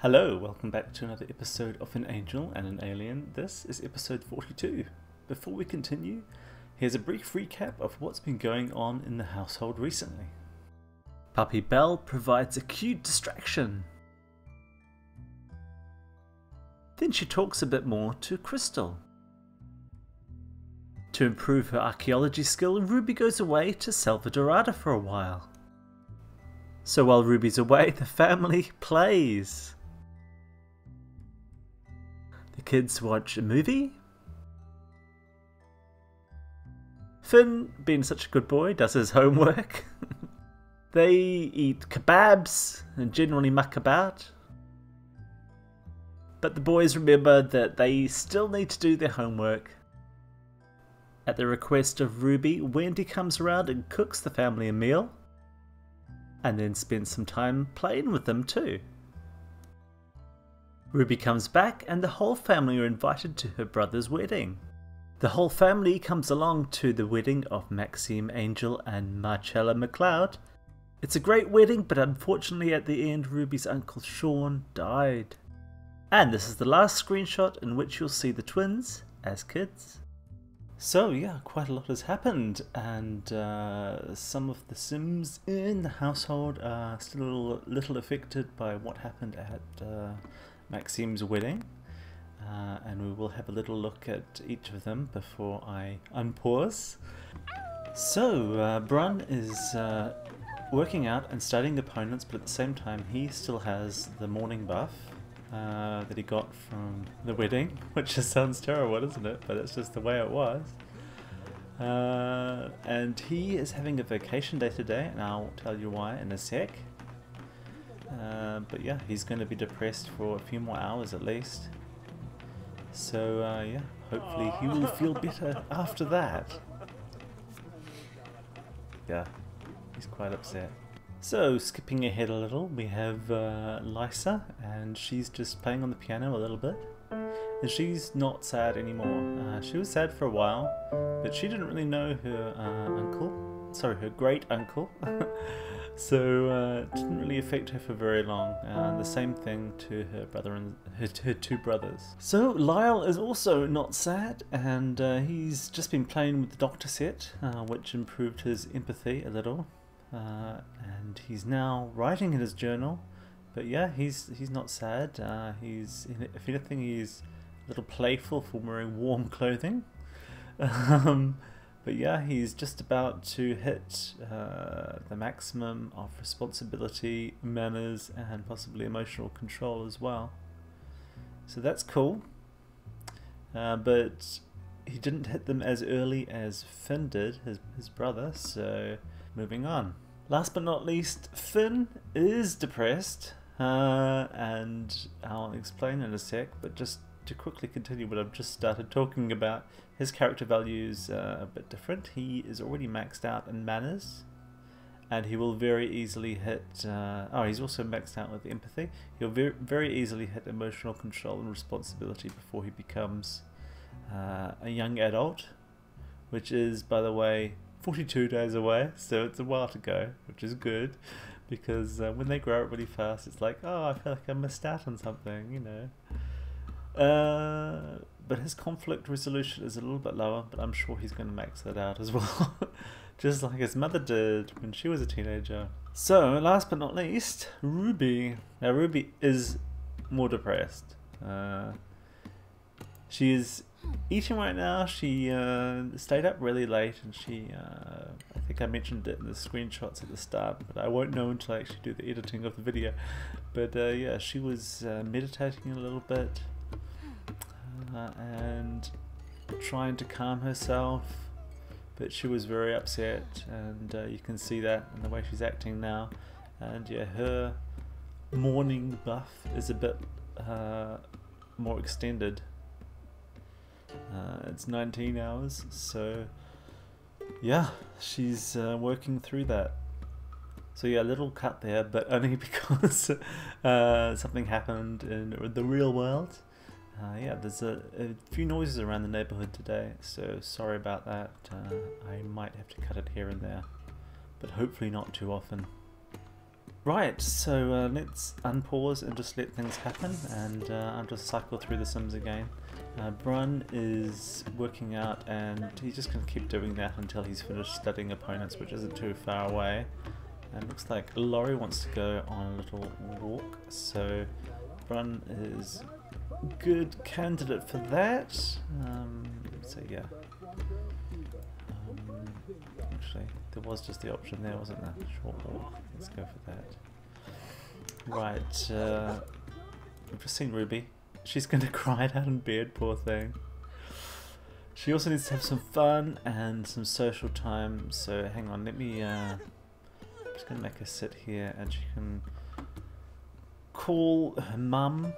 Hello, welcome back to another episode of An Angel and an Alien. This is episode 42. Before we continue, here's a brief recap of what's been going on in the household recently. Puppy Belle provides a cute distraction. Then she talks a bit more to Crystal. To improve her archaeology skill, Ruby goes away to Salvadorada for a while. So while Ruby's away, the family plays. The kids watch a movie. Finn, being such a good boy, does his homework. They eat kebabs and generally muck about. But the boys remember that they still need to do their homework. At the request of Ruby, Wendy comes around and cooks the family a meal. And then spends some time playing with them too. Ruby comes back and the whole family are invited to her brother's wedding. The whole family comes along to the wedding of Maxime Angel and Marcella McLeod. It's a great wedding, but unfortunately at the end Ruby's uncle Sean died. And this is the last screenshot in which you'll see the twins as kids. So yeah, quite a lot has happened, and some of the Sims in the household are still a little affected by what happened at Maxime's wedding, and we will have a little look at each of them before I unpause. So Brun is working out and studying opponents, but at the same time he still has the morning buff that he got from the wedding, which just sounds terrible, doesn't it? But it's just the way it was. And he is having a vacation day today, and I'll tell you why in a sec. But yeah, he's going to be depressed for a few more hours at least. So yeah, hopefully he will feel better after that. Yeah, he's quite upset. So, skipping ahead a little, we have Lysa, and she's just playing on the piano a little bit. And she's not sad anymore. She was sad for a while, but she didn't really know her her great uncle. So it didn't really affect her for very long. The same thing to her brother and her two brothers. So Lyle is also not sad, and he's just been playing with the doctor set, which improved his empathy a little. And he's now writing in his journal, but yeah, he's not sad. If anything, he's a little playful for wearing warm clothing. But yeah, he's just about to hit the maximum of responsibility, manners, and possibly emotional control as well. So that's cool. But he didn't hit them as early as Finn did, his brother, so moving on. Last but not least, Finn is depressed, and I'll explain in a sec, but just to quickly continue what I've just started talking about, his character values are a bit different. He is already maxed out in manners, and he will very easily hit, he's also maxed out with empathy. He'll very easily hit emotional control and responsibility before he becomes a young adult, which is, by the way, 42 days away, so it's a while to go, which is good, because when they grow up really fast, it's like, oh, I feel like I missed out on something, you know. But his conflict resolution is a little bit lower, but I'm sure he's going to max that out as well, just like his mother did when she was a teenager. So, last but not least, Ruby. Now, Ruby is more depressed. She is eating right now. She stayed up really late, and she I think I mentioned it in the screenshots at the start, but I won't know until I actually do the editing of the video. But yeah, she was meditating a little bit and trying to calm herself, but she was very upset, and you can see that in the way she's acting now. And yeah, her morning buff is a bit more extended. It's 19 hours, so yeah, she's working through that. So yeah, a little cut there, but only because something happened in the real world. Yeah, there's a few noises around the neighborhood today, so sorry about that. I might have to cut it here and there, but hopefully not too often. Right, so let's unpause and just let things happen, and I'll just cycle through the Sims again. Brun is working out, and he's just going to keep doing that until he's finished studying opponents, which isn't too far away. And it looks like Laurie wants to go on a little walk, so Brun is a good candidate for that. So yeah. Actually, there was just the option there, wasn't there? Short walk. Let's go for that. Right, we've just seen Ruby. She's going to cry it out in bed, poor thing. She also needs to have some fun and some social time, so hang on, let me, I'm just going to make her sit here and she can call her mum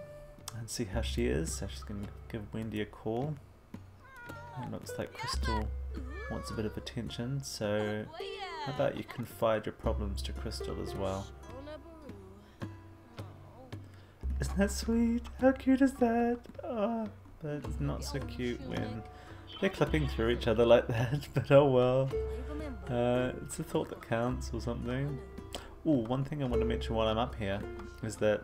and see how she is. So she's going to give Wendy a call. It looks like Crystal wants a bit of attention, so how about you confide your problems to Crystal as well? Isn't that sweet? How cute is that? Oh, but it's not so cute when they're clipping through each other like that, but oh well. It's a thought that counts or something. Ooh, one thing I want to mention while I'm up here is that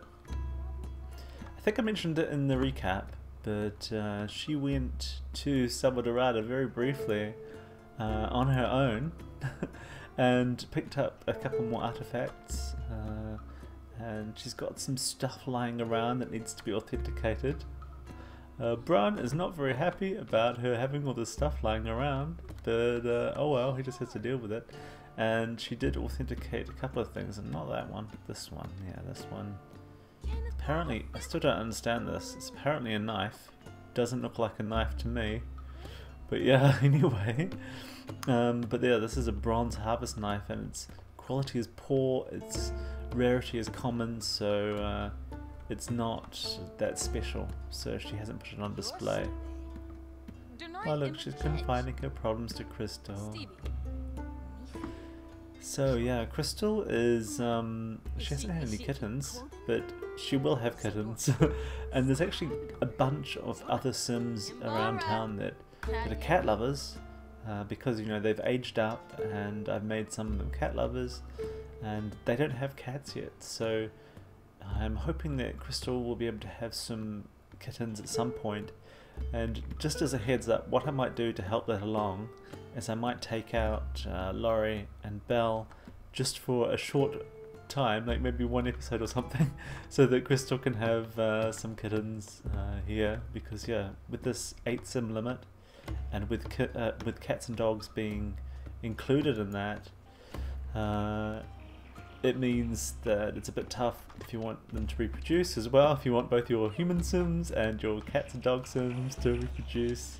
I think I mentioned it in the recap, but she went to Selva Dorada very briefly on her own and picked up a couple more artifacts, and she's got some stuff lying around that needs to be authenticated. Brun is not very happy about her having all this stuff lying around, but oh well, he just has to deal with it. And she did authenticate a couple of things, and not that one, this one, yeah, this one. Apparently, I still don't understand this, it's apparently a knife. Doesn't look like a knife to me, but yeah, anyway. But yeah, this is a bronze harvest knife, and its quality is poor, its rarity is common, so it's not that special, so she hasn't put it on display. Oh look, she's confiding her problems to Crystal. So yeah, Crystal is, she hasn't had any kittens, but she will have kittens. And there's actually a bunch of other Sims around town that are cat lovers, because, you know, they've aged up, and I've made some of them cat lovers, and they don't have cats yet, so I'm hoping that Crystal will be able to have some kittens at some point. And just as a heads up, what I might do to help that along is I might take out Laurie and Belle just for a short time, like maybe one episode or something, so that Crystal can have some kittens here, because yeah, with this 8 sim limit, and with cats and dogs being included in that, it means that it's a bit tough if you want them to reproduce as well, if you want both your human Sims and your cats and dog Sims to reproduce.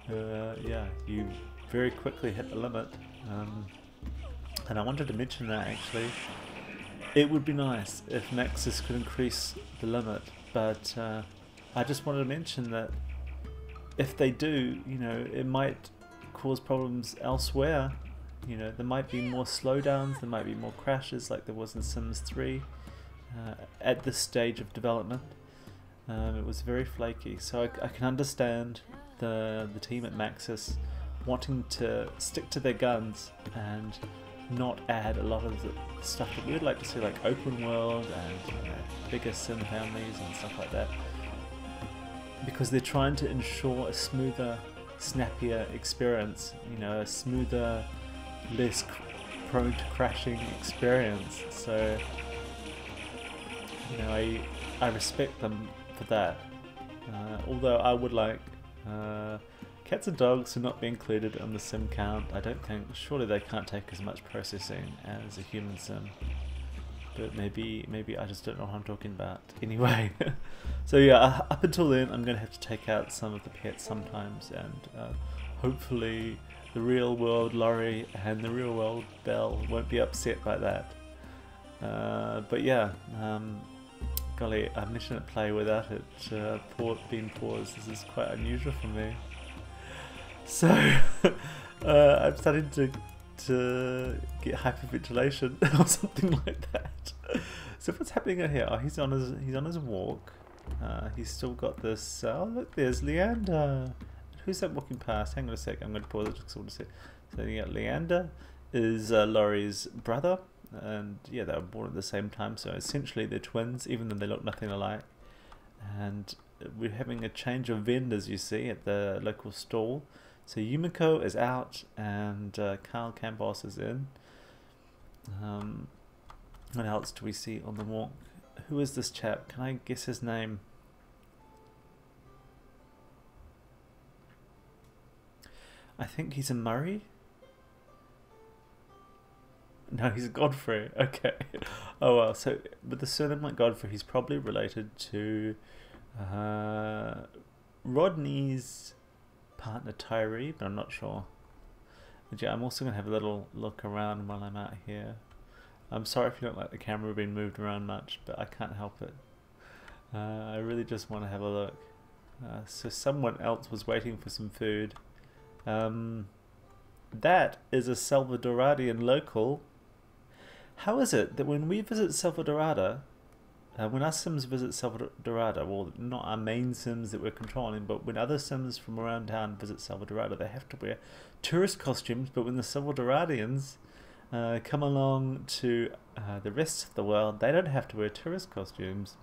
Yeah, you very quickly hit the limit. And I wanted to mention that actually. It would be nice if Maxis could increase the limit, but I just wanted to mention that if they do, you know, it might cause problems elsewhere. You know, there might be more slowdowns, there might be more crashes like there was in Sims 3 at this stage of development. It was very flaky, so I can understand the team at Maxis wanting to stick to their guns and not add a lot of the stuff that we would like to see, like open world and, you know, bigger Sim families and stuff like that, because they're trying to ensure a smoother, snappier experience, you know, a smoother, less prone to crashing experience. So, you know, I respect them for that, although I would like cats and dogs to not be included on the sim count. I don't think, surely they can't take as much processing as a human sim, but maybe I just don't know what I'm talking about. Anyway, so yeah, up until then I'm going to have to take out some of the pets sometimes, and hopefully the real world Laurie and the real world Belle won't be upset by that. But yeah, golly, I've mentioned it play without it being paused. This is quite unusual for me. So I'm starting to get hyperventilation or something like that. So what's happening out here? Oh, he's on his walk. He's still got this. Oh look, there's Leander. Who's that walking past? Hang on a sec. I'm going to pause it just sort of say. So yeah, Leander is Laurie's brother, and yeah, they were born at the same time, so essentially they're twins, even though they look nothing alike. And we're having a change of vendors, you see, at the local stall. So Yumiko is out, and Carl Campos is in. What else do we see on the walk? Who is this chap? Can I guess his name? I think he's a Murray. No, he's Godfrey. Okay. Oh well. So, with the surname like Godfrey, he's probably related to Rodney's partner Tyree, but I'm not sure. And yeah, I'm also gonna have a little look around while I'm out here. I'm sorry if you don't like the camera being moved around much, but I can't help it. I really just want to have a look. So someone else was waiting for some food. That is a Salvadoradian local. How is it that when we visit Salvadorada, when our Sims visit Salvadorada, well, not our main Sims that we're controlling, but when other Sims from around town visit Salvadorada, they have to wear tourist costumes, but when the Salvadoradians come along to the rest of the world, they don't have to wear tourist costumes.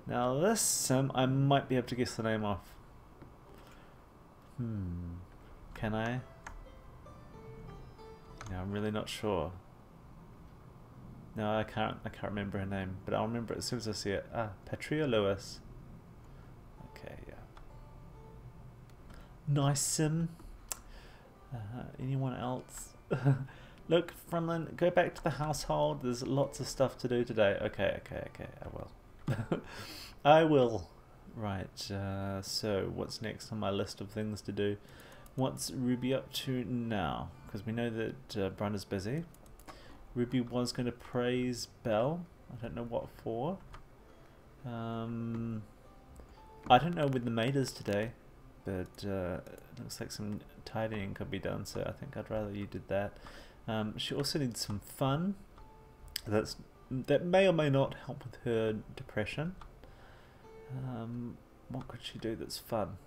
Now this Sim, I might be able to guess the name off. Can I? No, I'm really not sure. No, I can't remember her name, but I'll remember it as soon as I see it. Ah, Patria Lewis. Okay, yeah. Nice Sim. Anyone else? Look, Fremlin, go back to the household. There's lots of stuff to do today. Okay, I will. I will. Right, so what's next on my list of things to do? What's Ruby up to now? Because we know that Brun is busy. Ruby was going to praise Belle. I don't know what for. I don't know where the maid is today, but it looks like some tidying could be done, so I think I'd rather you did that. She also needs some fun. That may or may not help with her depression. What could she do that's fun?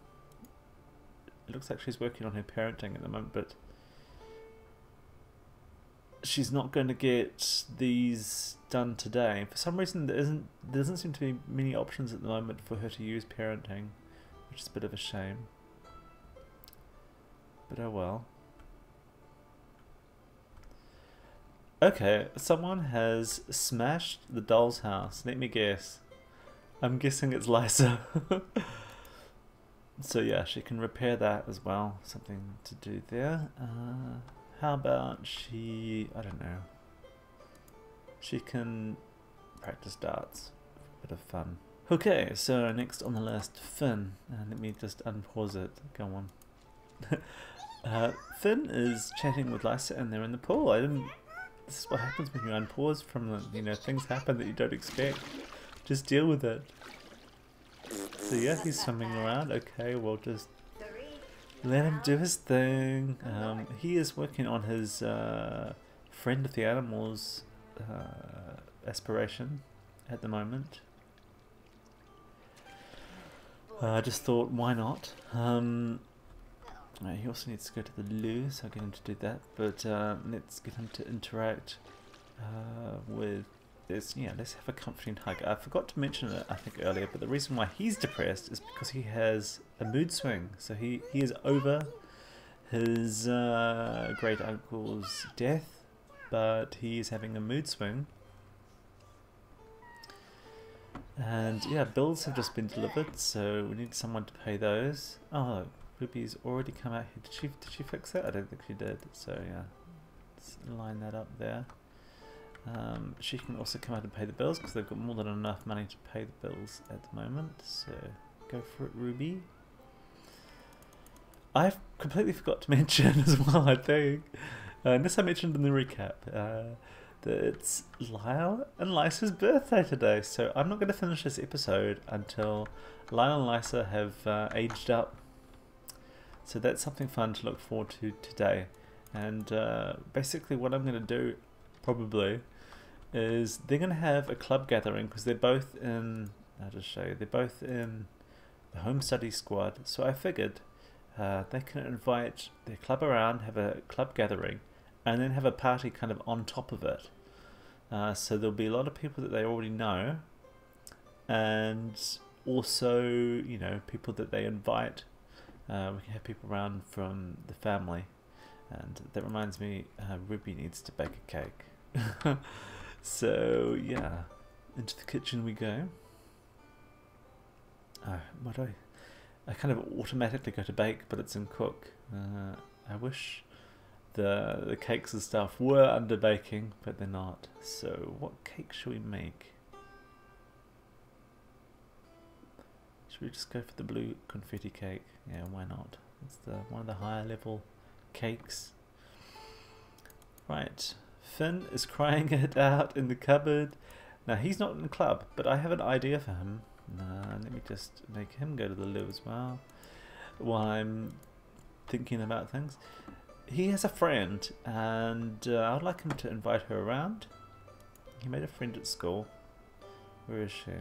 It looks like she's working on her parenting at the moment, but she's not going to get these done today. For some reason, there doesn't seem to be many options at the moment for her to use parenting, which is a bit of a shame. But oh well. Okay, someone has smashed the doll's house. Let me guess. I'm guessing it's Lysa. So yeah, she can repair that as well. Something to do there. How about she... I don't know. She can practice darts. A bit of fun. Okay, so next on the list, Finn. Let me just unpause it. Go on. Finn is chatting with Lysa and they're in the pool. This is what happens when you unpause from the, you know, things happen that you don't expect. Just deal with it. So yeah, he's swimming around. Okay, we'll just let him do his thing. He is working on his friend of the animals aspiration at the moment. I just thought, why not? He also needs to go to the loo, so I'll get him to do that. But let's get him to interact with this. Yeah, let's have a comforting hug. I forgot to mention it, I think, earlier, but the reason why he's depressed is because he has a mood swing. So he is over his great uncle's death, but he's having a mood swing. And yeah, bills have just been delivered, so we need someone to pay those. Oh, Ruby's already come out here. Did she fix that? I don't think she did. So yeah, let's line that up there. She can also come out and pay the bills because they've got more than enough money to pay the bills at the moment. So go for it, Ruby. I've completely forgot to mention as well, I think, unless I mentioned in the recap, that it's Lyle and Lysa's birthday today. So I'm not going to finish this episode until Lyle and Lysa have aged up. So that's something fun to look forward to today. And basically what I'm going to do probably is they're going to have a club gathering because they're both in, I'll just show you, they're both in the home study squad. So I figured they can invite their club around, have a club gathering, and then have a party kind of on top of it. So there'll be a lot of people that they already know, and also, you know, people that they invite. We can have people around from the family. And that reminds me, Ruby needs to bake a cake. So yeah, into the kitchen we go. What do I kind of automatically go to bake, but it's in cook. I wish the cakes and stuff were under baking, but they're not. So what cake should we make? Should we just go for the blue confetti cake? Yeah, why not? It's one of the higher level cakes. Right, Finn is crying it out in the cupboard. Now he's not in the club, but I have an idea for him. Let me just make him go to the loo as well while I'm thinking about things. He has a friend, and I would like him to invite her around. He made a friend at school. Where is she?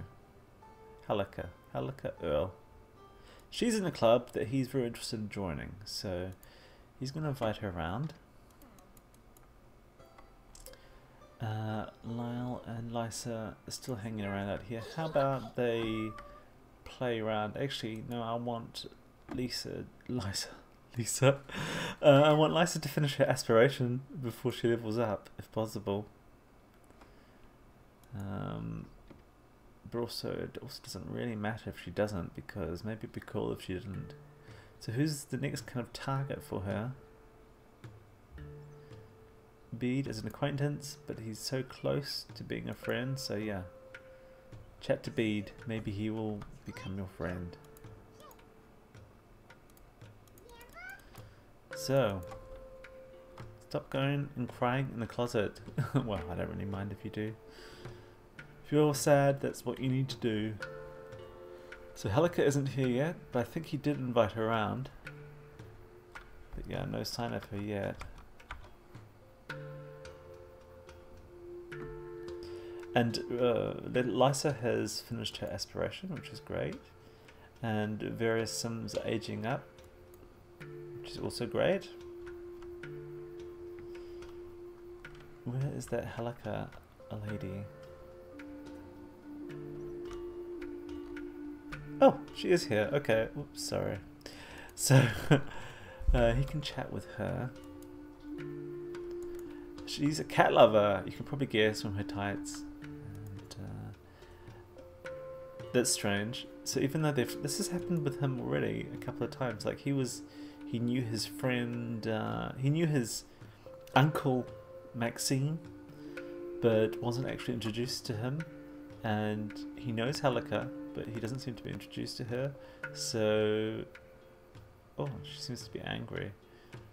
Halika Earl. She's in a club that he's very interested in joining, so he's going to invite her around. Lyle and Lysa are still hanging around out here. How about they play around? Actually, no, I want Lisa. I want Lysa to finish her aspiration before she levels up, if possible. But also, it also doesn't really matter if she doesn't, because maybe it'd be cool if she didn't. So who's the next kind of target for her? Bede is an acquaintance, but he's so close to being a friend, so yeah. Chat to Bede, maybe he will become your friend. So, stop going and crying in the closet. Well, I don't really mind if you do. If you're sad, that's what you need to do. So Halika isn't here yet, but I think he did invite her around. But yeah, no sign of her yet. And Lysa has finished her aspiration, which is great. And various Sims are aging up, which is also great. Where is that Halika lady? Oh, she is here. Okay, oops, sorry. So, he can chat with her. She's a cat lover, you can probably guess from her tights. And that's strange. So even though this has happened with him already a couple of times, like he knew his friend, he knew his uncle Maxine, but wasn't actually introduced to him. And he knows Halika, but he doesn't seem to be introduced to her. So, oh, she seems to be angry.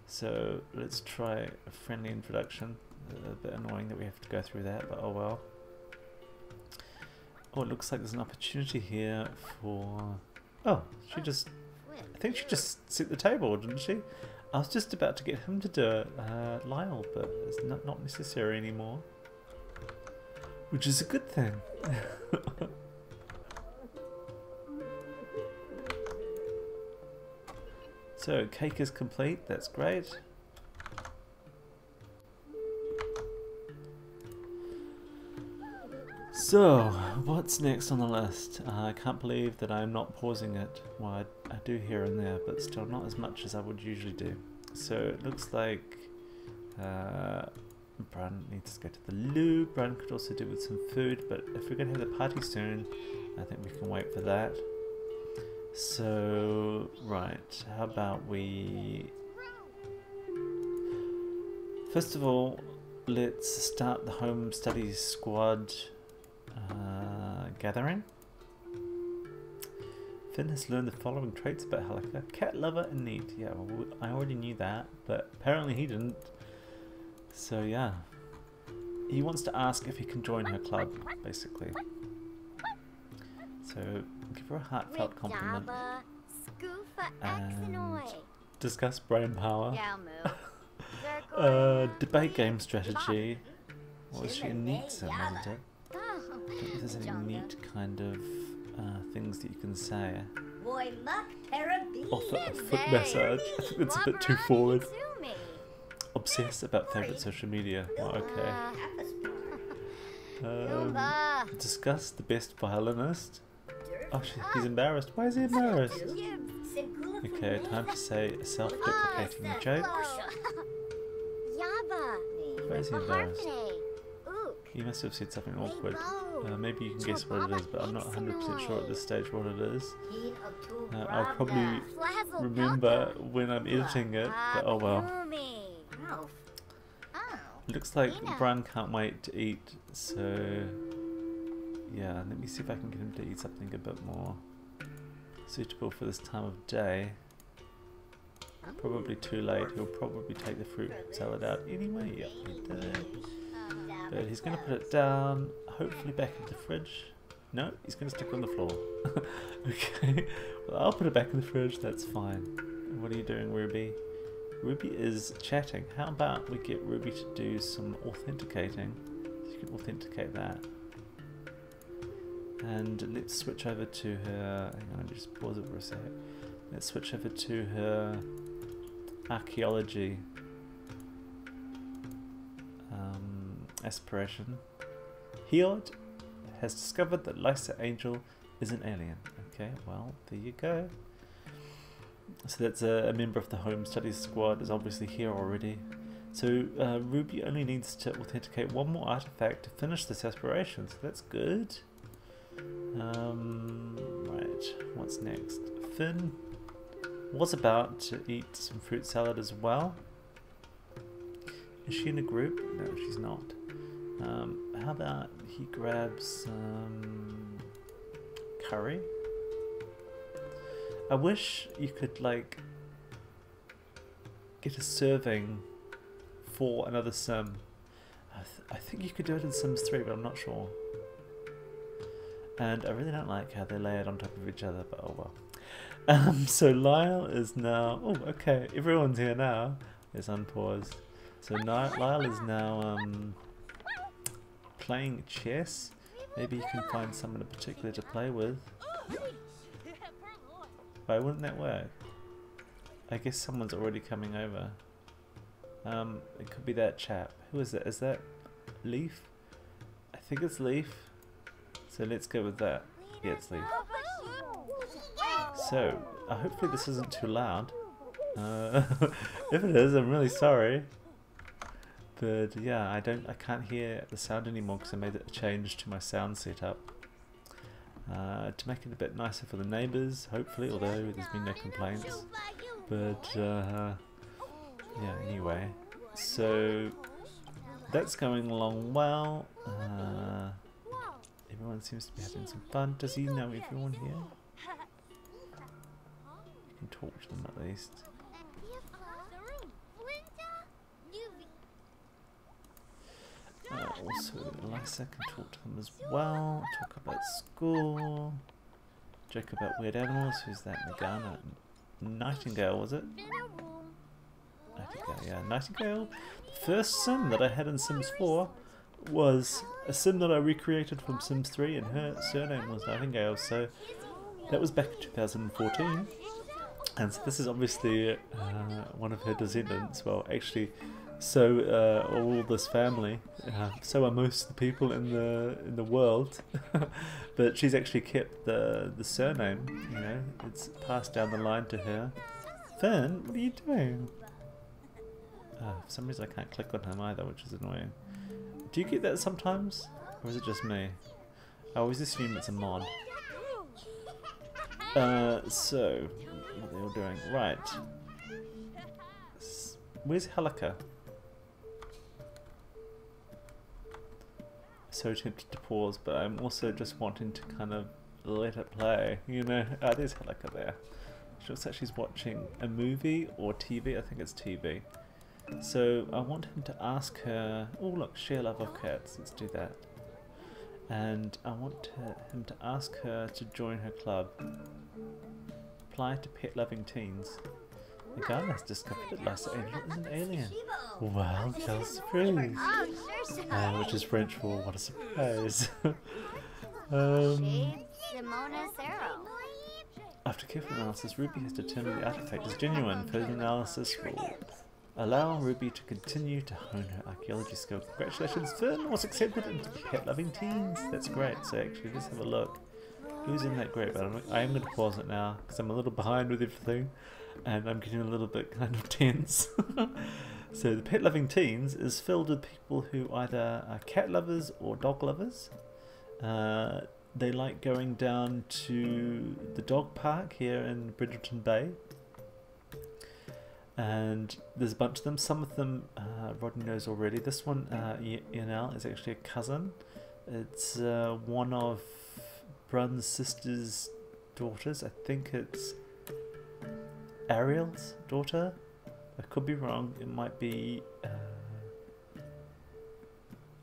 So let's try a friendly introduction. A bit annoying that we have to go through that, but oh well. Oh, it looks like there's an opportunity here for... Oh, I think she just set the table, didn't she? I was just about to get him to do it, Lyle, but it's not necessary anymore. Which is a good thing. So, cake is complete, that's great. So, what's next on the list? I can't believe that I'm not pausing it. Well, I do here and there, but still not as much as I would usually do. So, it looks like Bran needs to go to the loo. Bran could also do with some food, but if we're going to have the party soon, I think we can wait for that. So, right, how about we... First of all, let's start the home studies squad gathering. Finn has learned the following traits about Halika. Cat lover and neat. Yeah, well, I already knew that, but apparently he didn't. So yeah. He wants to ask if he can join her club, basically. So, give her a heartfelt compliment. And discuss brain power. Debate game strategy. Well, is she a neat sim, isn't it? I don't think there's any neat kind of things that you can say. Offer a foot massage. I think that's a bit too forward. obsessed about favourite social media. Well, okay. Discuss the best violinist. Oh, he's embarrassed. Why is he embarrassed? Okay, time to say a self-deprecating joke. Why is he embarrassed? He must have said something awkward. Maybe you can guess what it is, but I'm not 100% sure at this stage what it is. I'll probably remember when I'm editing it, but oh well. Looks like Brian can't wait to eat, so yeah, let me see if I can get him to eat something a bit more suitable for this time of day. Probably too late. He'll probably take the fruit salad out anyway. Yep, he did. But he's going to put it down, hopefully back in the fridge. No, he's going to stick it on the floor. Okay, well, I'll put it back in the fridge, that's fine. What are you doing, Ruby? Ruby is chatting. How about we get Ruby to do some authenticating? You can authenticate that. And let's switch over to her. Hang on, let me just pause it for a sec. Let's switch over to her archaeology aspiration. Heod has discovered that Lysa Angel is an alien. Okay, well, there you go. So that's a member of the Home Studies Squad is obviously here already. So Ruby only needs to authenticate one more artifact to finish this aspiration, so that's good. Right, what's next? Finn was about to eat some fruit salad as well. Is she in a group? No, she's not. How about he grabs some curry? I wish you could like get a serving for another sim. I think you could do it in Sims 3, but I'm not sure. And I really don't like how they lay it on top of each other, but oh well. So Lyle is now... Oh, okay, everyone's here now. Let's unpause. So Lyle is now playing chess. Maybe you can find someone in particular to play with. Why wouldn't that work? I guess someone's already coming over. It could be that chap. Who is that? Is that Leaf? I think it's Leaf. So let's go with that. Yeah, it's Leaf. So, hopefully this isn't too loud. If it is, I'm really sorry. But yeah, I can't hear the sound anymore because I made a change to my sound setup. To make it a bit nicer for the neighbours, hopefully, although there's been no complaints. But yeah, anyway. So that's going along well. Everyone seems to be having some fun. Does he know everyone here? You can talk to them at least. Also, Lysa can talk to them as well. Talk about school. Joke about weird animals. Who's that? Nagana? Nightingale, was it? Nightingale, yeah. Nightingale. The first sim that I had in Sims 4 was a sim that I recreated from Sims 3, and her surname was Nightingale, so that was back in 2014. And so this is obviously one of her descendants. Well, actually, so all this family, so are most of the people in the world, but she's actually kept the surname. You know, it's passed down the line to her. Finn, what are you doing? For some reason I can't click on him either, which is annoying. Do you get that sometimes, or is it just me? I always assume it's a mod. So what are they all doing? Right. Where's Halika? So tempted to pause, but I'm also just wanting to kind of let it play, you know. There's Halika there. She looks like she's watching a movie or TV. I think it's TV. So I want him to ask her, oh look, share love of cats, let's do that. And I want him to ask her to join her club. Apply to pet loving teens. The guy has discovered that Lysa Angel is an alien. Well, quelle surprise! Which is French for what a surprise. After careful analysis, Ruby has determined the artifact is genuine. Further analysis will Allow Ruby to continue to hone her archaeology skill. Congratulations, Finn was accepted into Pet Loving Teens. That's great. So actually, let's have a look. Who's in that group? I am going to pause it now because I'm a little behind with everything, and I'm getting a little bit kind of tense. So the Pet Loving Teens is filled with people who either are cat lovers or dog lovers. They like going down to the dog park here in Bridgerton Bay. And there's a bunch of them. Some of them Rodney knows already. This one, Yanel, is actually a cousin. It's one of Brun's sister's daughters. I think it's Ariel's daughter. I could be wrong. It might be...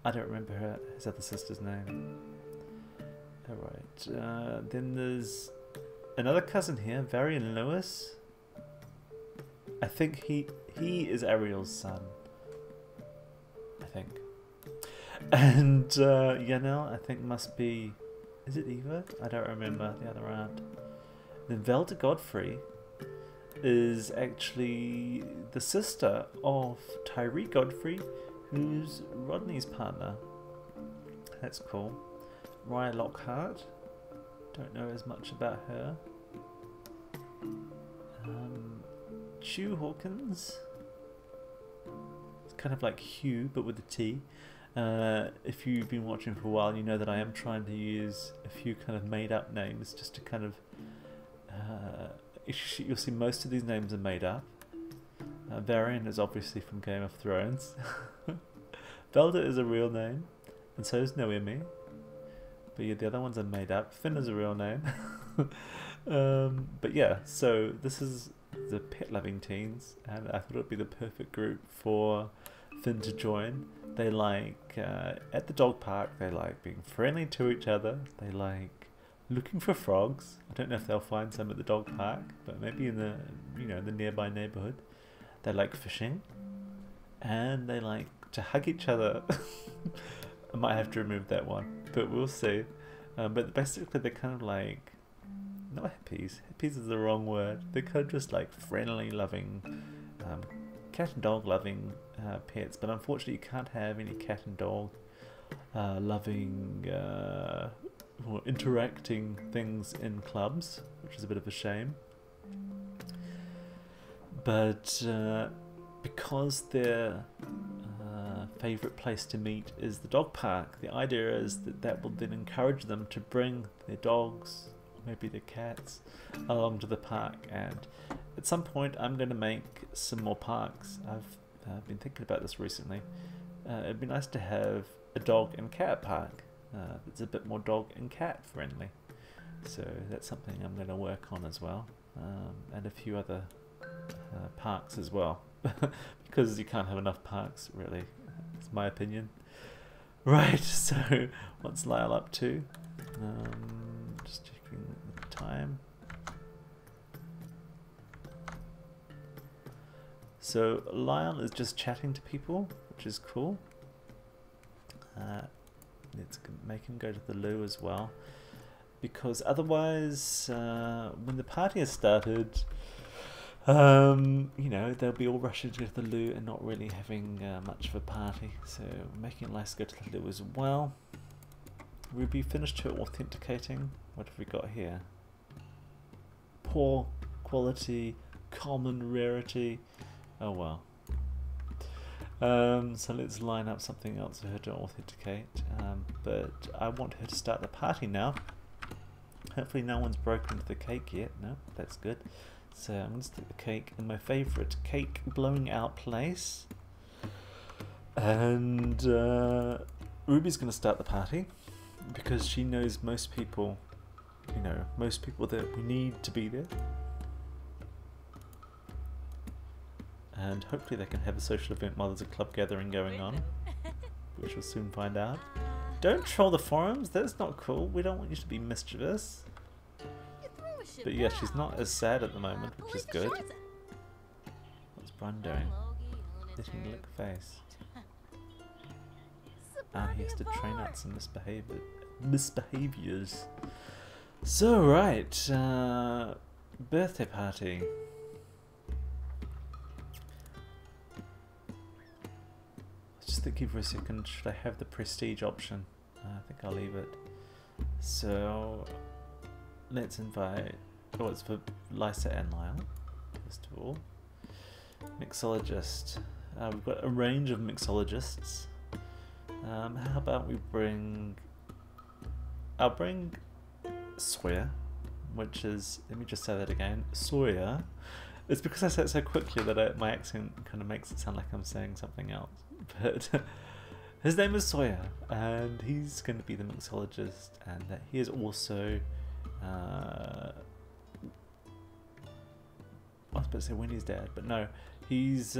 I don't remember his other sister's name. Alright. Then there's another cousin here, Varian Lewis. I think he is Ariel's son. I think. And Yanel, I think must be... Is it Eva? I don't remember the other aunt. Then Velda Godfrey is actually the sister of Tyree Godfrey, who's Rodney's partner. That's cool. Raya Lockhart. Don't know as much about her. Chew Hawkins. It's kind of like Hugh, but with a T. If you've been watching for a while, you know that I am trying to use a few kind of made-up names just to kind of... you'll see most of these names are made up. Varian is obviously from Game of Thrones. Velda is a real name, and so is Noemi. But yeah, the other ones are made up. Finn is a real name. But yeah, so this is the Pet Loving Teens, and I thought it would be the perfect group for Finn to join. They like, at the dog park, they like being friendly to each other. They like looking for frogs. I don't know if they'll find some at the dog park, but maybe in the, the nearby neighborhood. They like fishing, and they like to hug each other. I might have to remove that one, but we'll see. But basically they're kind of like, not hippies. Hippies is the wrong word. They're kind of just like friendly, loving, cat and dog loving pets. But unfortunately, you can't have any cat and dog loving or interacting things in clubs, which is a bit of a shame. But because their favourite place to meet is the dog park, the idea is that will then encourage them to bring their dogs, maybe their cats, along to the park. And at some point I'm going to make some more parks. I've been thinking about this recently. It'd be nice to have a dog and cat park that's a bit more dog and cat friendly. So that's something I'm going to work on as well, and a few other parks as well, because you can't have enough parks, really. It's my opinion. Right, so what's Lyle up to? Just checking the time. So Lyle is just chatting to people, which is cool. Let's make him go to the loo as well, because otherwise when the party has started, they'll be all rushing to go to the loo and not really having much of a party. So making it nice to go to the loo as well. Ruby finished her authenticating. What have we got here? Poor quality, common rarity. Oh well. So let's line up something else for her to authenticate. But I want her to start the party now. Hopefully no one's broken into the cake yet. No, that's good. So I'm going to stick the cake in my favourite cake blowing out place. And Ruby's going to start the party because she knows most people, most people that we need to be there. And hopefully they can have a social event while there's a club gathering going on, which we'll soon find out. Don't troll the forums, that's not cool. We don't want you to be mischievous. But yeah, she's not as sad at the moment, which is good. What's Brun doing? Letting lick face. He has to train out some misbehaviors. So right, birthday party. thinking for a second, should I have the prestige option? I think I'll leave it. So let's invite, oh, it's for Lysa and Lyle, first of all. Mixologist. We've got a range of mixologists. How about we bring, I'll bring Sawyer, which is, let me just say that again, Sawyer. It's because I say it so quickly that my accent kind of makes it sound like I'm saying something else. But his name is Sawyer, and he's going to be the mixologist, and he is also, I was about to say Wendy's dad, but no, he's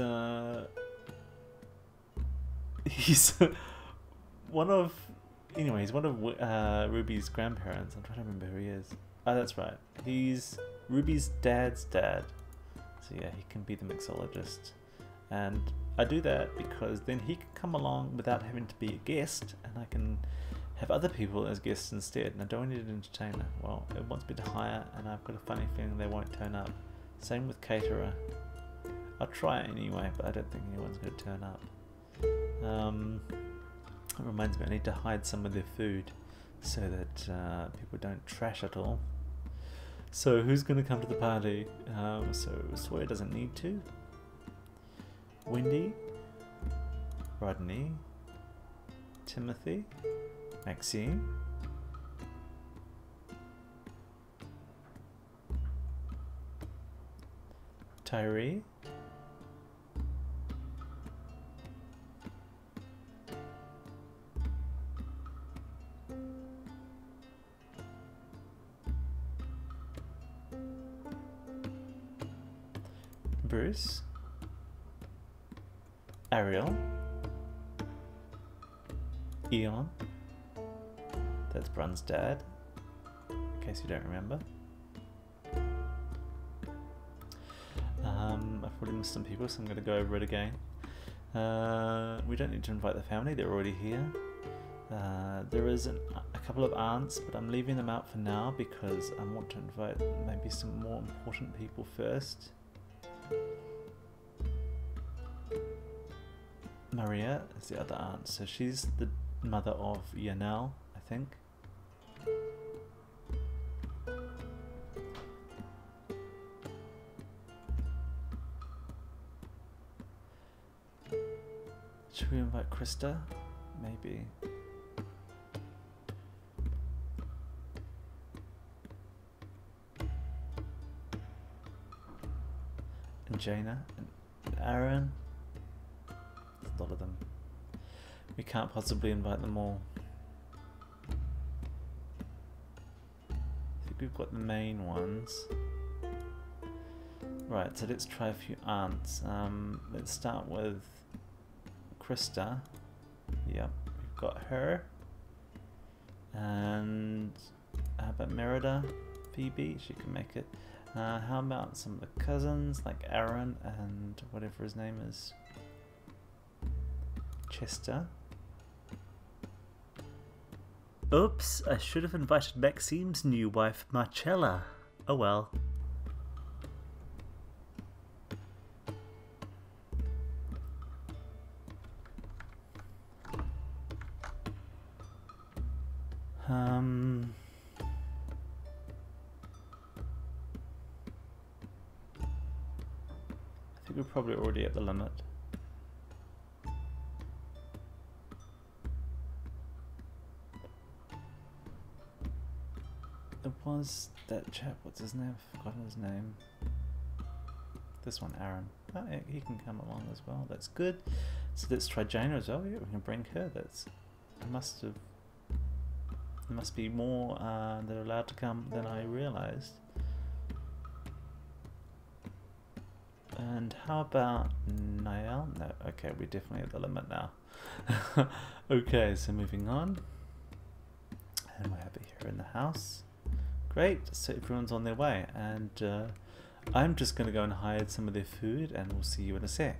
one of, anyway, he's one of Ruby's grandparents. I'm trying to remember who he is. Oh, that's right. He's Ruby's dad's dad. So yeah, he can be the mixologist. And I do that because then he can come along without having to be a guest, and I can have other people as guests instead. And I don't need an entertainer. Well, it wants me to hire, and I've got a funny feeling they won't turn up. Same with caterer. I'll try it anyway, but I don't think anyone's going to turn up. It reminds me, I need to hide some of their food so that people don't trash it all. So who's going to come to the party? So Sawyer doesn't need to. Wendy, Rodney, Timothy, Maxime, Tyree, Bruce, Ariel, Eon, that's Brun's dad, in case you don't remember. I've already missed some people, so I'm going to go over it again. We don't need to invite the family, they're already here. There is a couple of aunts, but I'm leaving them out for now because I want to invite maybe some more important people first. Maria is the other aunt, so she's the mother of Yanel, I think. Should we invite Krista? Maybe. And Jaina and Aaron. There's a lot of them. We can't possibly invite them all. I think we've got the main ones. Right, so let's try a few aunts. Let's start with Krista. Yep, we've got her. And how about Merida? Phoebe, she can make it. How about some of the cousins like Aaron and whatever his name is? Chester. Oops, I should have invited Maxime's new wife, Marcella. Oh well. I think we're probably already at the limit. There was that chap, what's his name? I've forgotten his name. This one, Aaron. Oh, yeah, he can come along as well. That's good. So let's try Jaina as well. Yeah, we can bring her. That's. I must have. There must be more that are allowed to come than I realized. And how about Niall? No, okay, we're definitely at the limit now. Okay, so moving on. And we have it here in the house. Great, so everyone's on their way. And I'm just going to go and hide some of their food and we'll see you in a sec.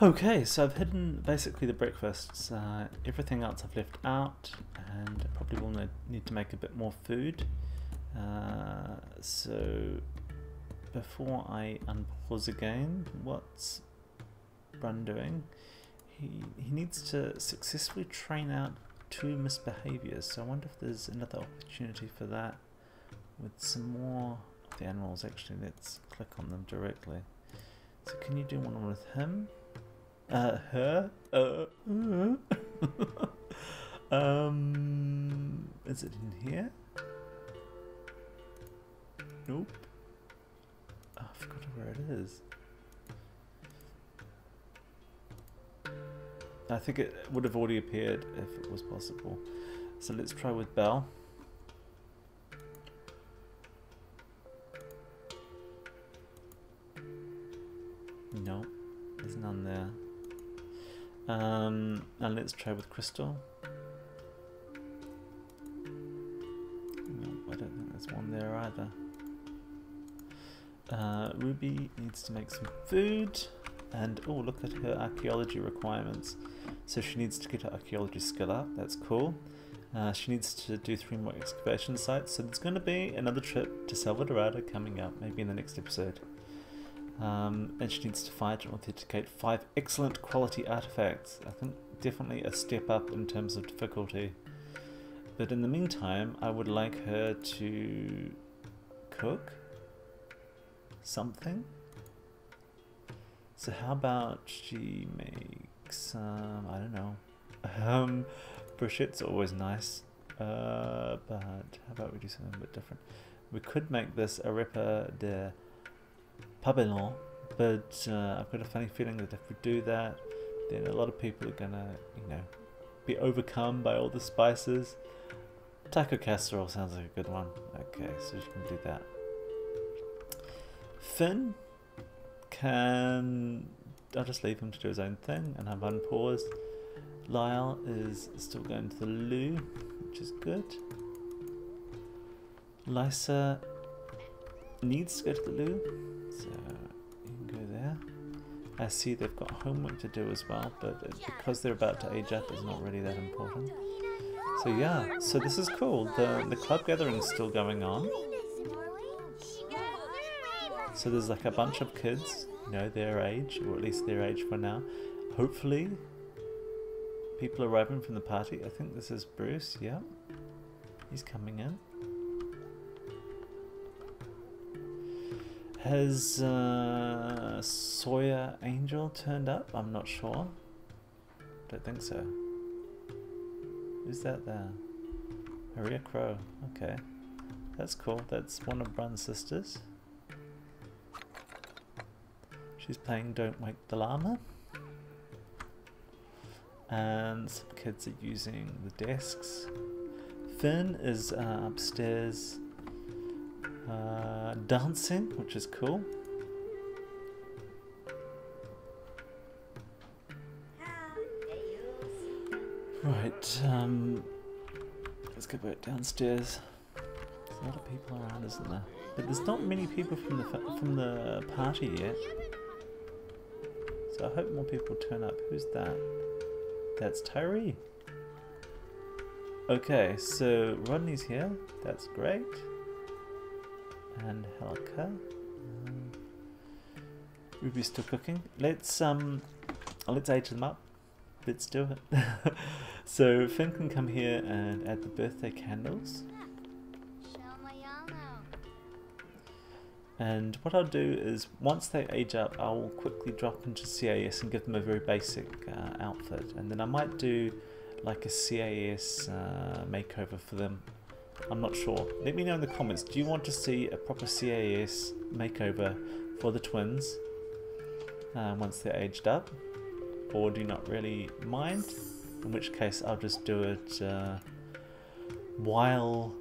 Okay, so I've hidden basically the breakfasts. Everything else I've left out, and I probably will need to make a bit more food. So before I unpause again, what's Brun doing? he needs to successfully train out 2 misbehaviors. So I wonder if there's another opportunity for that with some more of the animals. Actually, let's click on them directly. So can you do one with him? Her? Is it in here? Nope. Oh, I forgot where it is. I think it would have already appeared if it was possible. So let's try with Belle. No, there's none there. And let's try with Crystal. No, I don't think there's one there either. Ruby needs to make some food. And oh, look at her archaeology requirements. So she needs to get her archaeology skill up. That's cool. She needs to do 3 more excavation sites. So there's going to be another trip to Salvadorada coming up, maybe in the next episode. And she needs to find and authenticate 5 excellent quality artifacts. I think definitely a step up in terms of difficulty. But in the meantime, I would like her to cook something. So how about she makes, I don't know, bruschettes are always nice, but how about we do something a bit different? We could make this a arepa de pabellon, but I've got a funny feeling that if we do that, then a lot of people are gonna, you know, be overcome by all the spices. Taco casserole sounds like a good one. Okay, so you can do that. Finn can... I'll just leave him to do his own thing and have unpaused. Lyle is still going to the loo, which is good. Lysa needs to go to the loo, so you can go there. I see they've got homework to do as well, but because they're about to age up, it's not really that important. So yeah, so this is cool. The club gathering is still going on. So there's like a bunch of kids, you know, their age, or at least their age for now. Hopefully, people arriving from the party. I think this is Bruce, yeah. He's coming in. Has Sawyer Angel turned up? I'm not sure. Don't think so. Who's that there? Maria Crow. Okay. That's cool. That's one of Brun's sisters. She's playing Don't Wake the Llama. And some kids are using the desks. Finn is upstairs dancing, which is cool. Right, let's go back downstairs. There's a lot of people around, isn't there? But there's not many people from the party yet. So I hope more people turn up. Who's that? That's Tyree. Okay, so Rodney's here. That's great. And Helka. Ruby's still cooking. Let's age them up. Let's do it. So Finn can come here and add the birthday candles. And what I'll do is, once they age up, I'll quickly drop into CAS and give them a very basic outfit. And then I might do like a CAS makeover for them. I'm not sure. Let me know in the comments. Do you want to see a proper CAS makeover for the twins once they're aged up? Or do you not really mind? In which case I'll just do it while...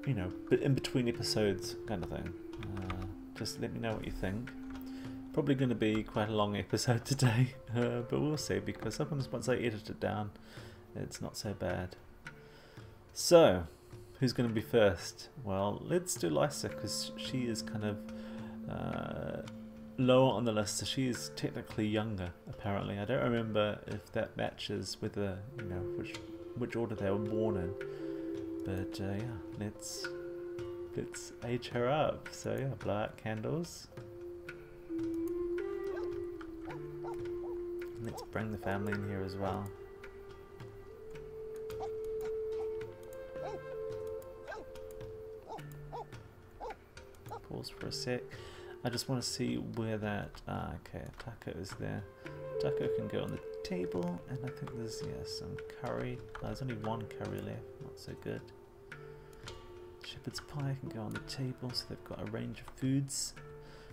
you know, but in between episodes kind of thing. Just let me know what you think. Probably going to be quite a long episode today, but we'll see, because sometimes once I edit it down, it's not so bad. So, who's going to be first? Well, let's do Lysa, because she is kind of lower on the list, so she is technically younger, apparently. I don't remember if that matches with the, you know, which order they were born in. But yeah, let's age her up. So yeah, blow out candles. Let's bring the family in here as well. Pause for a sec. I just want to see where that... okay, taco is there. Taco can go on the table, and I think there's, yeah, some curry. There's only one curry left, not so good. Shepherd's pie can go on the table, so they've got a range of foods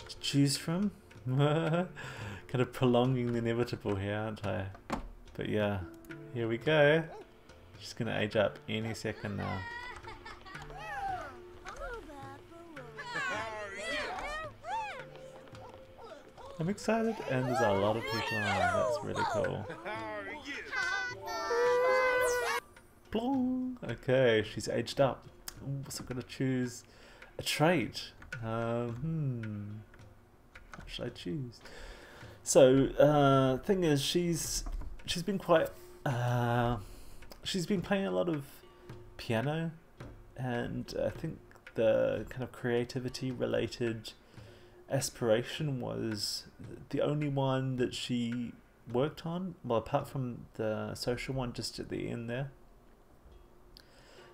to choose from. Kind of prolonging the inevitable here, aren't I? But yeah, here we go. She's going to age up any second now. I'm excited, and there's a lot of people on. That's really cool. Plong. Okay, she's aged up. Ooh, so I'm gonna choose a trait. What should I choose? So, thing is, she's been quite. She's been playing a lot of piano, and I think the kind of creativity related aspiration was the only one that she worked on, well, apart from the social one just at the end there.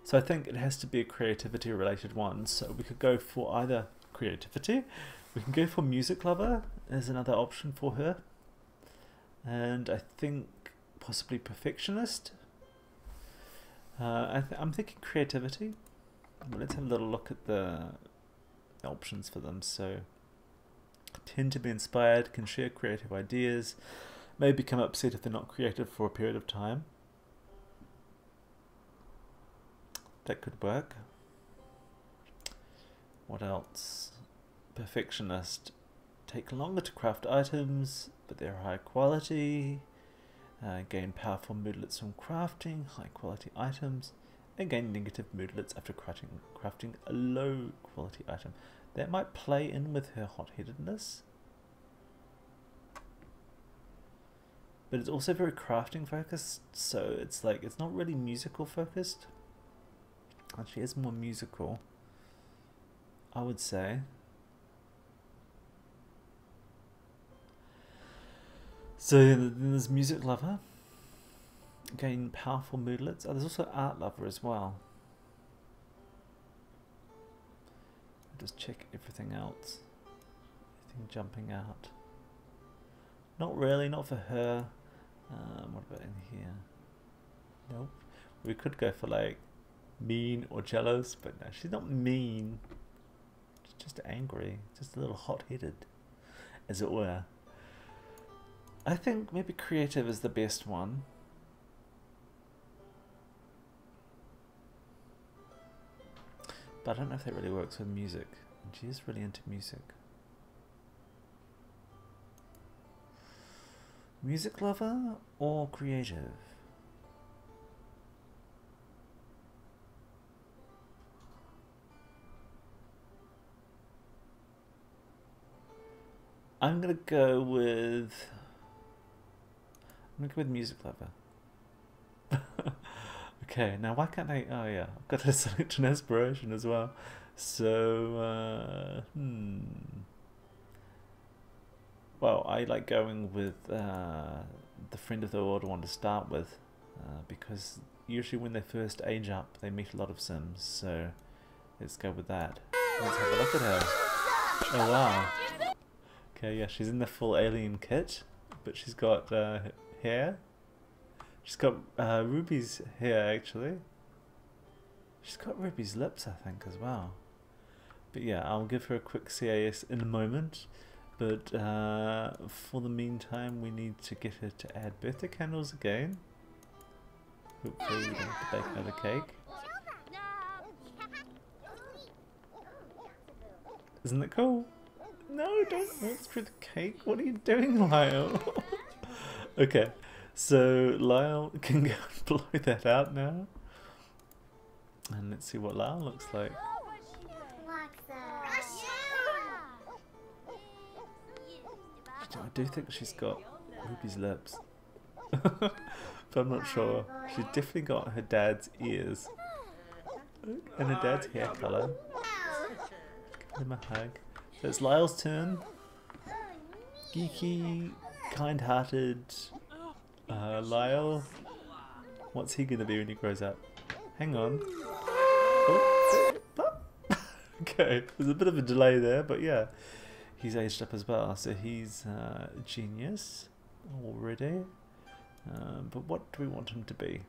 So I think it has to be a creativity related one, so we could go for either creativity, we can go for music lover as another option for her, and I think possibly perfectionist. I'm thinking creativity, but let's have a little look at the options for them. So tend to be inspired, can share creative ideas, may become upset if they're not creative for a period of time. That could work. What else? Perfectionist. Take longer to craft items, but they're high quality. Gain powerful moodlets from crafting high quality items, and gain negative moodlets after crafting a low quality item. That might play in with her hot-headedness, but it's also very crafting focused, so it's like it's not really musical focused. Actually, it's more musical, I would say. So then there's music lover, gain powerful moodlets. Oh, there's also art lover as well. Just check everything else. Anything jumping out? Not really, not for her. What about in here? Nope. We could go for like mean or jealous, but no, she's not mean. She's just angry, just a little hot-headed, as it were. I think maybe creative is the best one. But I don't know if that really works with music. And she is really into music. Music lover or creative? I'm gonna go with music lover. Okay, now why can't I... Oh yeah, I've got to select an aspiration as well. So, well, I like going with the friend of the order one to start with, because usually when they first age up, they meet a lot of Sims. So let's go with that. Let's have a look at her. Oh wow. Okay, yeah, she's in the full alien kit, but she's got hair. She's got Ruby's hair, actually. She's got Ruby's lips, I think, as well. But yeah, I'll give her a quick CAS in a moment. But for the meantime, we need to get her to add birthday candles again. Hopefully we don't have to bake another cake. Isn't that cool? No, don't walk through the cake. What are you doing, Lyle? Okay. So Lyle can go and blow that out now. And let's see what Lyle looks like. I do think she's got Ruby's lips. But I'm not sure. She's definitely got her dad's ears. And her dad's hair colour. Give him a hug. So it's Lyle's turn. Geeky, kind-hearted, Lyle. What's he gonna be when he grows up? Hang on. Oh. Okay, there's a bit of a delay there, but yeah. He's aged up as well, so he's a genius already. But what do we want him to be?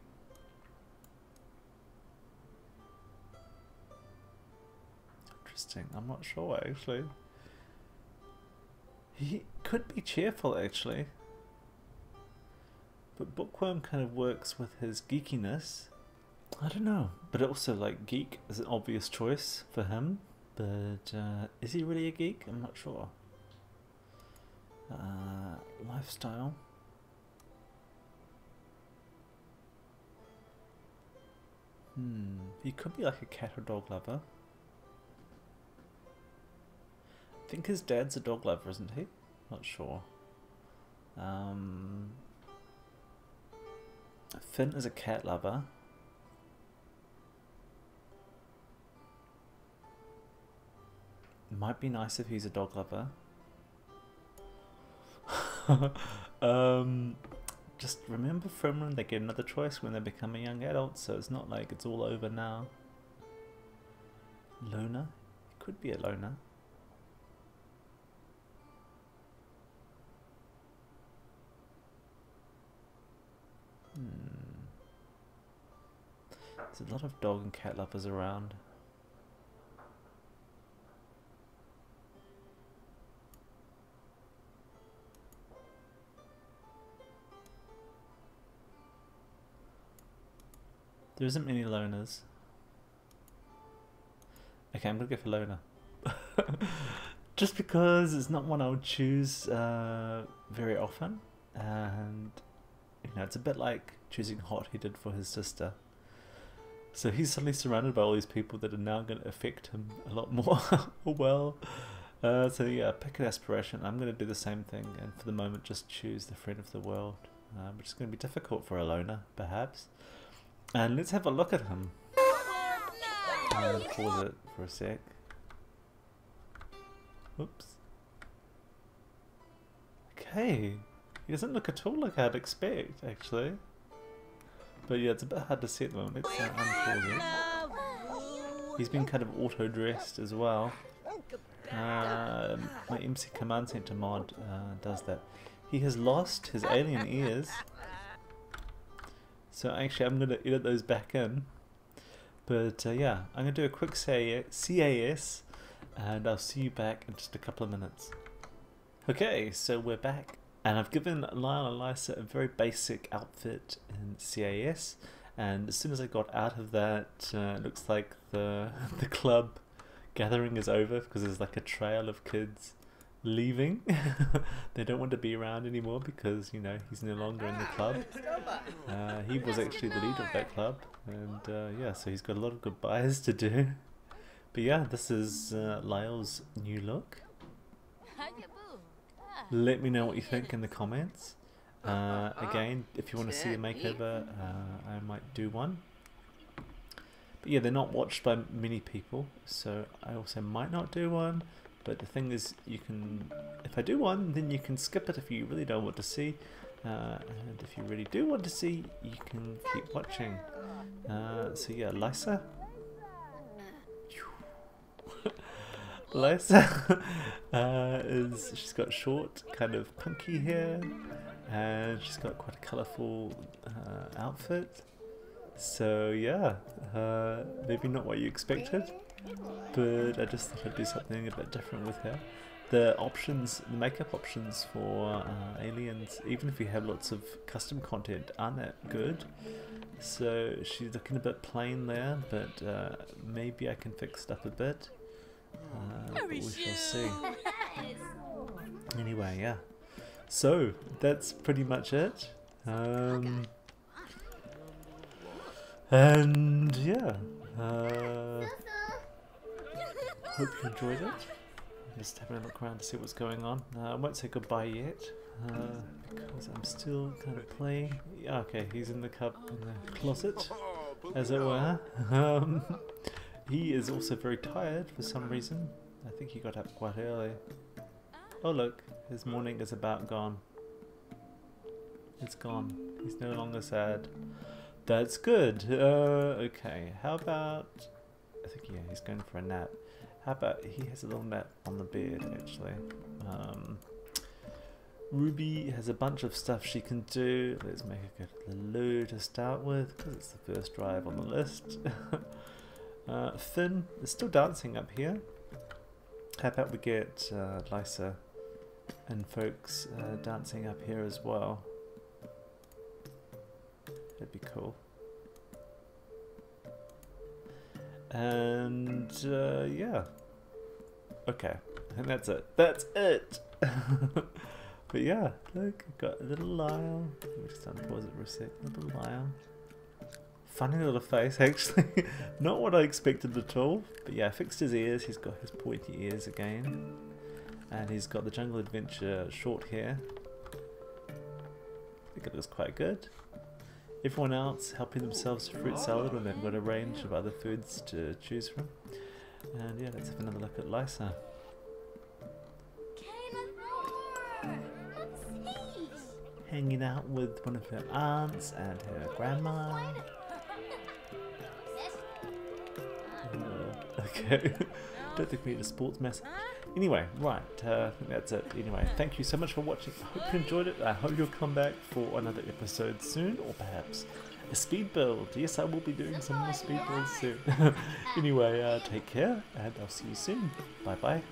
Interesting, I'm not sure actually. He could be cheerful actually. But Bookworm kind of works with his geekiness. I don't know, but also like geek is an obvious choice for him. But is he really a geek? I'm not sure. Lifestyle. He could be like a cat or dog lover. I think his dad's a dog lover, isn't he? Not sure. Finn is a cat lover. It might be nice if he's a dog lover. Just remember Firmin, they get another choice when they become a young adult, so it's not like it's all over now. Loner? It could be a loner. There's a lot of dog and cat lovers around. There isn't many loners. Okay, I'm gonna go for loner. Just because it's not one I would choose very often, and you know, it's a bit like choosing Hot he did for his sister. So he's suddenly surrounded by all these people that are now going to affect him a lot more. Well, so yeah, pick an aspiration. I'm going to do the same thing, and for the moment just choose the friend of the world, which is going to be difficult for a loner, perhaps. And let's have a look at him. Pause it for a sec. Oops. Okay. He doesn't look at all like I'd expect, actually. But yeah, it's a bit hard to see at the moment. Let's unpause it. He's been kind of auto-dressed as well. My MC Command Center mod does that. He has lost his alien ears. So actually I'm going to edit those back in. But yeah, I'm going to do a quick CAS and I'll see you back in just a couple of minutes. Okay, so we're back. And I've given Lyle and Lysa a very basic outfit in CAS. And as soon as I got out of that, it looks like the club gathering is over because there's like a trail of kids leaving. They don't want to be around anymore because, you know, he's no longer in the club. He was actually the leader of that club, and yeah, so he's got a lot of goodbyes to do. But yeah, this is Lyle's new look. Let me know what you think in the comments. Again, if you want to see a makeover, I might do one. But yeah, they're not watched by many people, so I also might not do one. But the thing is, you can, if I do one, then you can skip it if you really don't want to see. And if you really do want to see, you can keep watching. So yeah, Lysa. Lysa she's got short, kind of punky hair, and she's got quite a colourful outfit. So yeah, maybe not what you expected, but I just thought I'd do something a bit different with her. The options, the makeup options for aliens, even if you have lots of custom content, aren't that good. So she's looking a bit plain there, but maybe I can fix it up a bit. But we shall see. Anyway, yeah. So that's pretty much it. And yeah, hope you enjoyed it. Just having a look around to see what's going on. I won't say goodbye yet because I'm still kind of playing. Yeah, okay, he's in the closet, as it were. He is also very tired for some reason. I think he got up quite early. Oh look, his morning is about gone. It's gone. He's no longer sad. That's good. Okay, how about... I think, yeah, he's going for a nap. How about he has a little nap on the bed, actually. Ruby has a bunch of stuff she can do. Let's make a good loo to start with, because it's the first drive on the list. Finn is still dancing up here. How about we get Lysa and folks dancing up here as well? That'd be cool. And yeah. Okay, I think that's it. That's it! But yeah, look, I've got a little Lyle. Let me just unpause it for a sec. Little Lyle. Funny little face, actually. Not what I expected at all. But yeah, I fixed his ears. He's got his pointy ears again. And he's got the Jungle Adventure short hair. I think it looks quite good. Everyone else helping themselves to fruit salad when they've got a range of other foods to choose from. And yeah, let's have another look at Lysa. Hanging out with one of her aunts and her grandma. Okay, don't think we need a sports mess. Anyway, right, I think that's it. Anyway, thank you so much for watching. I hope you enjoyed it. I hope you'll come back for another episode soon, or perhaps a speed build. Yes, I will be doing some more speed builds soon. Anyway, take care, and I'll see you soon. Bye bye.